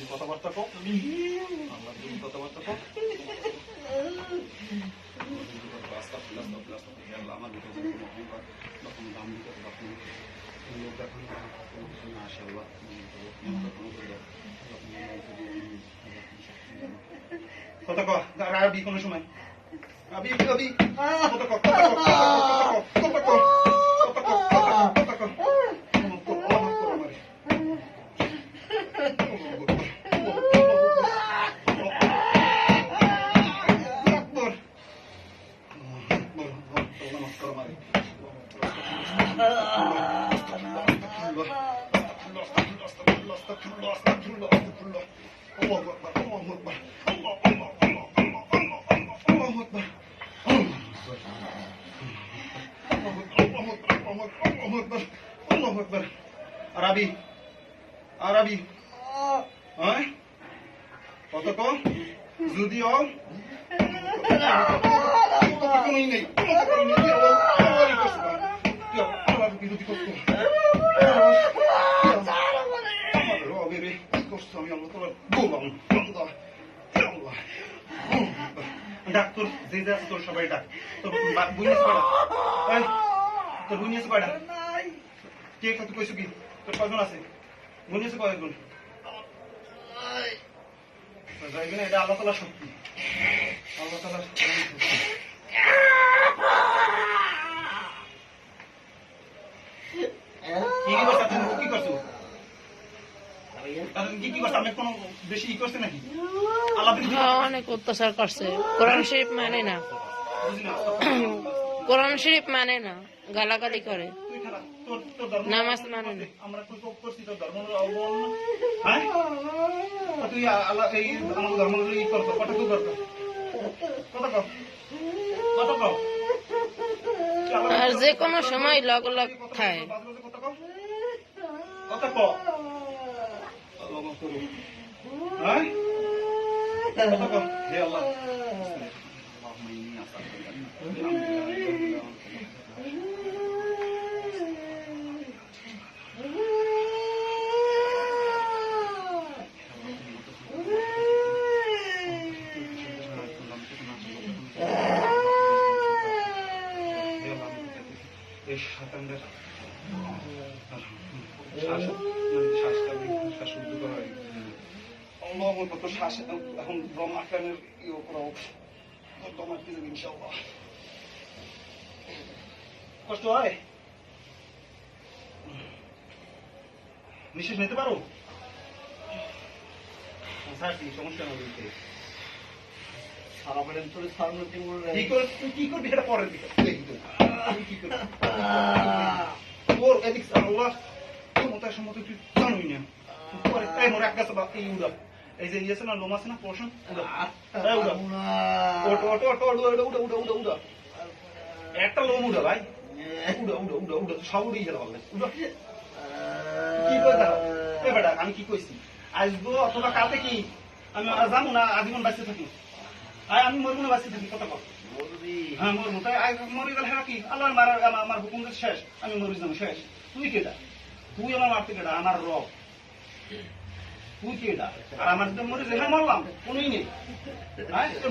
কথাবার্তা কো কথাবার্তা কো আমার দাম দিতে আসে কথা কো আবি কোনো সময় আবি আবি কথা কো কথা কো কথা কো আরবি আরবি হ্যাঁ কত কম যদিও কোনোই নেই বিরোধী করতো আমি আল্লাহ তাআলা বললাম ডাক তোর যে যে আছে তোর সবাই ডাক তোর বুঝিস কয়টা তোর বুঝিস কয়টা কে কত কইছো কি তোর কয়জন আছে বুঝিস কয়জন যাইবেন এটা আল্লাহ তাআলা শক্তি আল্লাহ তাআলা কি করছো অনেক অত্যাচার করছে কোরআন শরীফ মানে না কোরআন শরীফ মানে না গালাগালি করে নামাজ মানে না আর যে কোনো সময় লগ লগ খায় এখন দম আটকানোর ইয়ে করাও দম আটকে যাবে ইনশাআল্লাহ কষ্ট হয় নিঃশ্বাস নিতে পারো সমস্যা না বলতে কি করবি এটা পরের দিকে কি করবি তোর এদিক আল্লাহ তোর মতো সম্মত তুই জানুই না পরে তাই মোর এক গাছ বা এই উড়া এই যে ইয়েছে না লোম আছে না পোর্শন একটা লোম উড়া ভাই উড়া সব উড়েই গেল কি করে এ বেটা আমি কি কইছি আসবো অথবা কালকে কি আমি যাবো না আজীবন বাঁচতে থাকি আমি মরবো না বাঁচতে থাকি কথা কর হ্যাঁ মরবো তাই মরে গেলে হ্যাঁ কি আল্লাহ মারার আমার হুকুম শেষ আমি মরে যাবো শেষ তুই কেটা তুই আমার মারতে কেটা আমার রব তুই কেটা আর আমার যদি মরে হ্যাঁ মরলাম কোনোই নেই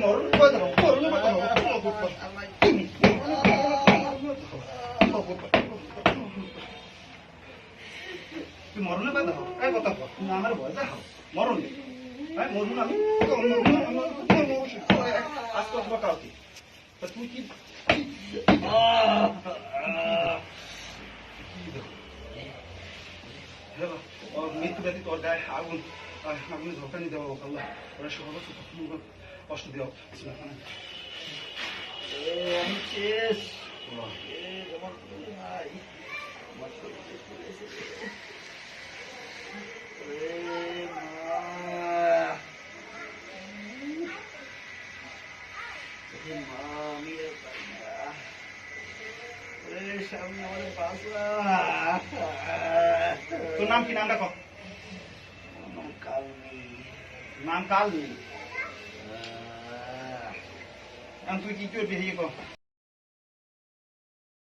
মরণ তুই মরণে পাই দেখো এই কথা তুমি আমার ভয় দেখো মরণ নেই হ্যাঁ মরুন আমি আজকে অথবা কালকে তুই কি মৃত্যু ব্যতীত ওর গায়ে আগুন আগুনে ঝলকানি দেওয়া হোক আল্লাহ ওরা সহজ কষ্ট দেওয়া আমি শেষ সামনে আমাদের পাশা তোর নাম কি নামটা কর কালনি নাম কাল নেই তুই কি করবি কর